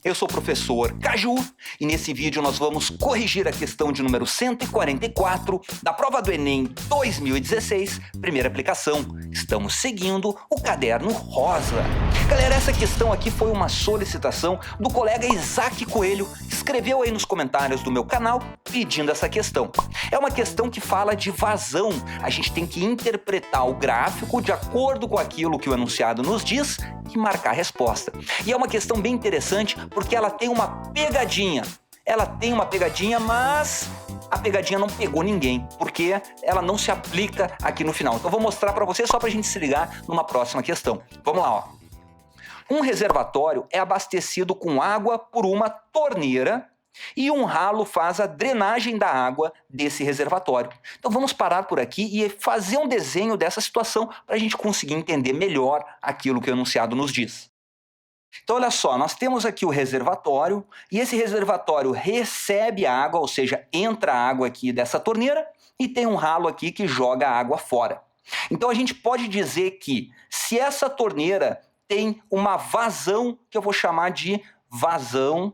Eu sou o professor Caju e nesse vídeo nós vamos corrigir a questão de número 144 da prova do Enem 2016, primeira aplicação. Estamos seguindo o caderno rosa. Galera, essa questão aqui foi uma solicitação do colega Isaac Coelho, que escreveu aí nos comentários do meu canal pedindo essa questão. É uma questão que fala de vazão. A gente tem que interpretar o gráfico de acordo com aquilo que o enunciado nos diz e marcar a resposta. E é uma questão bem interessante porque ela tem uma pegadinha. Ela tem uma pegadinha, mas a pegadinha não pegou ninguém, porque ela não se aplica aqui no final. Então vou mostrar para você só para a gente se ligar numa próxima questão. Vamos lá, ó. Um reservatório é abastecido com água por uma torneira e um ralo faz a drenagem da água desse reservatório. Então vamos parar por aqui e fazer um desenho dessa situação para a gente conseguir entender melhor aquilo que o enunciado nos diz. Então olha só, nós temos aqui o reservatório e esse reservatório recebe a água, ou seja, entra a água aqui dessa torneira e tem um ralo aqui que joga a água fora. Então a gente pode dizer que se essa torneira tem uma vazão, que eu vou chamar de vazão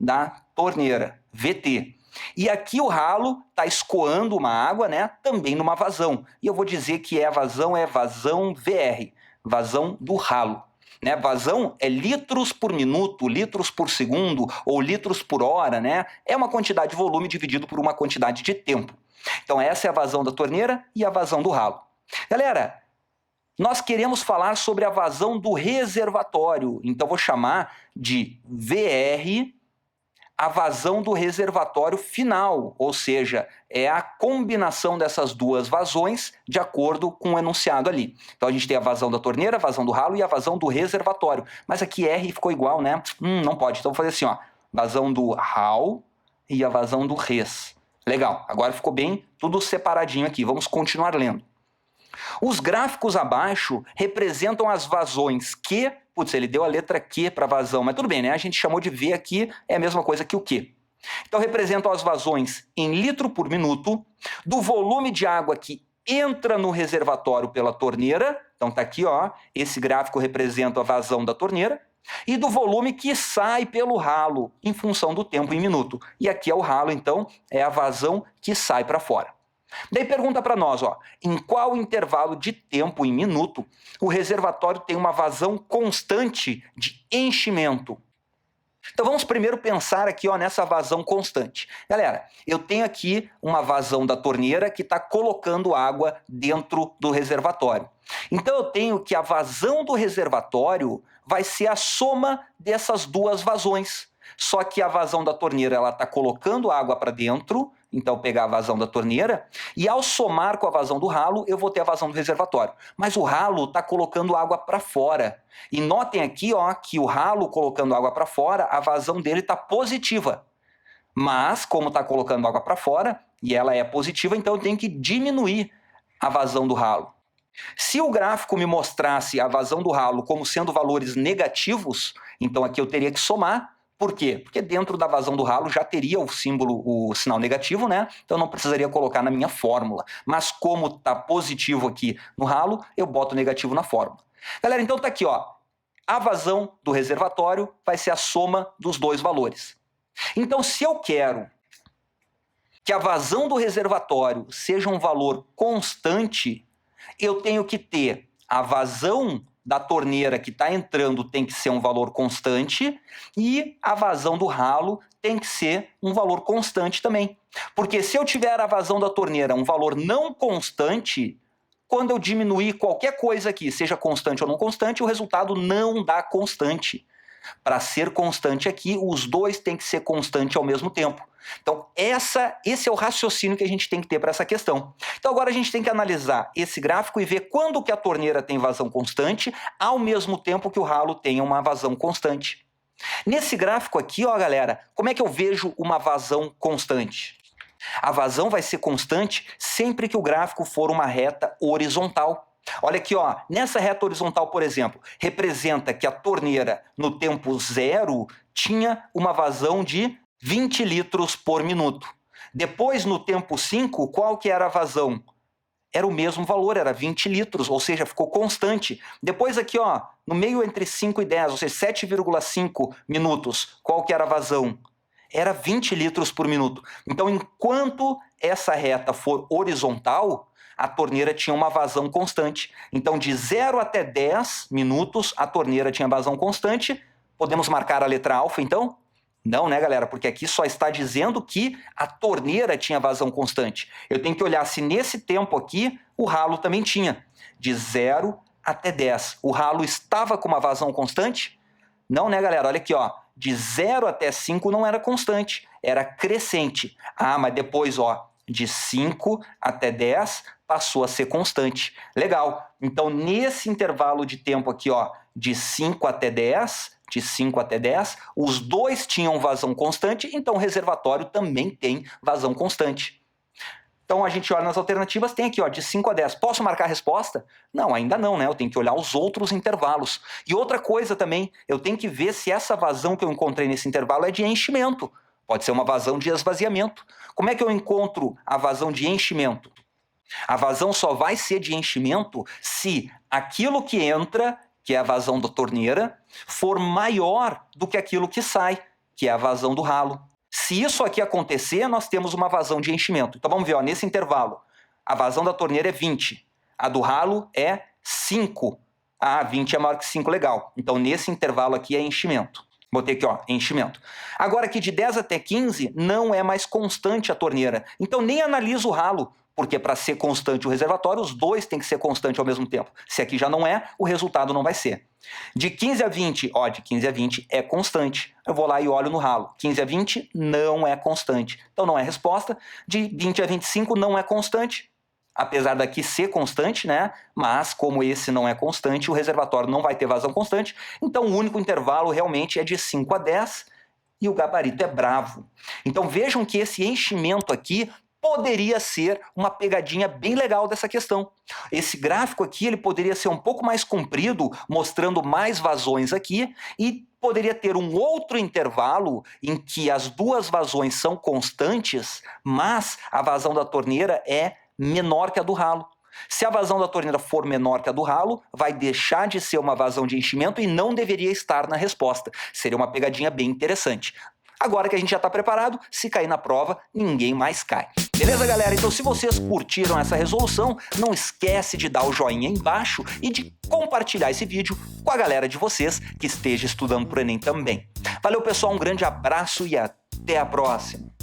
da torneira, VT. E aqui o ralo está escoando uma água, né, também numa vazão. E eu vou dizer que a vazão é vazão VR, vazão do ralo. Né? Vazão é litros por minuto, litros por segundo ou litros por hora, né? É uma quantidade de volume dividido por uma quantidade de tempo. Então essa é a vazão da torneira e a vazão do ralo. Galera, nós queremos falar sobre a vazão do reservatório, então vou chamar de VR a vazão do reservatório final, ou seja, é a combinação dessas duas vazões de acordo com o enunciado ali. Então a gente tem a vazão da torneira, a vazão do ralo e a vazão do reservatório. Mas aqui R ficou igual, né? Não pode, então vou fazer assim, ó, vazão do RAL e a vazão do RES. Legal, agora ficou bem tudo separadinho aqui, vamos continuar lendo. Os gráficos abaixo representam as vazões Q, putz, ele deu a letra Q para vazão, mas tudo bem, né? A gente chamou de V aqui, é a mesma coisa que o Q. Então representam as vazões em litro por minuto, do volume de água que entra no reservatório pela torneira, então tá aqui, ó, esse gráfico representa a vazão da torneira, e do volume que sai pelo ralo, em função do tempo em minuto. E aqui é o ralo, então, é a vazão que sai para fora. Daí pergunta para nós, ó, em qual intervalo de tempo em minuto o reservatório tem uma vazão constante de enchimento? Então vamos primeiro pensar aqui, ó, nessa vazão constante. Galera, eu tenho aqui uma vazão da torneira que está colocando água dentro do reservatório. Então eu tenho que a vazão do reservatório vai ser a soma dessas duas vazões. Só que a vazão da torneira ela está colocando água para dentro, então pegar a vazão da torneira, e ao somar com a vazão do ralo, eu vou ter a vazão do reservatório. Mas o ralo está colocando água para fora. E notem aqui, ó, que o ralo colocando água para fora, a vazão dele está positiva. Mas, como está colocando água para fora, e ela é positiva, então eu tenho que diminuir a vazão do ralo. Se o gráfico me mostrasse a vazão do ralo como sendo valores negativos, então aqui eu teria que somar. Por quê? Porque dentro da vazão do ralo já teria o símbolo, o sinal negativo, né? Então não precisaria colocar na minha fórmula. Mas como está positivo aqui no ralo, eu boto negativo na fórmula. Galera, então tá aqui, ó. A vazão do reservatório vai ser a soma dos dois valores. Então se eu quero que a vazão do reservatório seja um valor constante, eu tenho que ter a vazão da torneira que está entrando tem que ser um valor constante e a vazão do ralo tem que ser um valor constante também. Porque se eu tiver a vazão da torneira um valor não constante, quando eu diminuir qualquer coisa aqui, seja constante ou não constante, o resultado não dá constante. Para ser constante aqui, os dois têm que ser constante ao mesmo tempo. Então, esse é o raciocínio que a gente tem que ter para essa questão. Então, agora a gente tem que analisar esse gráfico e ver quando que a torneira tem vazão constante, ao mesmo tempo que o ralo tenha uma vazão constante. Nesse gráfico aqui, ó, galera, como é que eu vejo uma vazão constante? A vazão vai ser constante sempre que o gráfico for uma reta horizontal. Olha aqui, ó, nessa reta horizontal, por exemplo, representa que a torneira no tempo zero tinha uma vazão de 20 litros por minuto. Depois, no tempo 5, qual que era a vazão? era o mesmo valor, era 20 litros, ou seja, ficou constante. Depois aqui, ó, no meio entre 5 e 10, ou seja, 7,5 minutos, qual que era a vazão? Era 20 litros por minuto. Então, enquanto essa reta for horizontal, a torneira tinha uma vazão constante. Então, de 0 até 10 minutos, a torneira tinha vazão constante. Podemos marcar a letra alfa, então? Não, né, galera? Porque aqui só está dizendo que a torneira tinha vazão constante. Eu tenho que olhar se nesse tempo aqui o ralo também tinha. De 0 até 10. O ralo estava com uma vazão constante? Não, né, galera? Olha aqui, ó. De 0 até 5 não era constante, era crescente. Ah, mas depois, ó, de 5 até 10 passou a ser constante. Legal. Então, nesse intervalo de tempo aqui, ó, de 5 até 10, os dois tinham vazão constante, então o reservatório também tem vazão constante. Então a gente olha nas alternativas, tem aqui, ó, de 5 a 10. Posso marcar a resposta? Não, ainda não, né? Eu tenho que olhar os outros intervalos. E outra coisa também, eu tenho que ver se essa vazão que eu encontrei nesse intervalo é de enchimento. Pode ser uma vazão de esvaziamento. Como é que eu encontro a vazão de enchimento? A vazão só vai ser de enchimento se aquilo que entra, que é a vazão da torneira, for maior do que aquilo que sai, que é a vazão do ralo. Se isso aqui acontecer, nós temos uma vazão de enchimento. Então vamos ver, ó, nesse intervalo, a vazão da torneira é 20, a do ralo é 5. Ah, 20 é maior que 5, legal. Então nesse intervalo aqui é enchimento. Botei aqui, ó, enchimento. Agora aqui de 10 até 15 não é mais constante a torneira. Então nem analiso o ralo, porque para ser constante o reservatório, os dois têm que ser constantes ao mesmo tempo. Se aqui já não é, o resultado não vai ser. De 15 a 20, ó, de 15 a 20 é constante. Eu vou lá e olho no ralo. 15 a 20 não é constante. Então não é resposta. De 20 a 25 não é constante. Apesar daqui ser constante, né? Mas como esse não é constante, o reservatório não vai ter vazão constante. Então o único intervalo realmente é de 5 a 10 e o gabarito é bravo. Então vejam que esse enchimento aqui poderia ser uma pegadinha bem legal dessa questão. Esse gráfico aqui ele poderia ser um pouco mais comprido, mostrando mais vazões aqui, e poderia ter um outro intervalo em que as duas vazões são constantes, mas a vazão da torneira é menor que a do ralo. Se a vazão da torneira for menor que a do ralo, vai deixar de ser uma vazão de enchimento e não deveria estar na resposta. Seria uma pegadinha bem interessante. Agora que a gente já está preparado, se cair na prova, ninguém mais cai. Beleza, galera? Então, se vocês curtiram essa resolução, não esquece de dar o joinha aí embaixo e de compartilhar esse vídeo com a galera de vocês que esteja estudando para o Enem também. Valeu, pessoal, um grande abraço e até a próxima!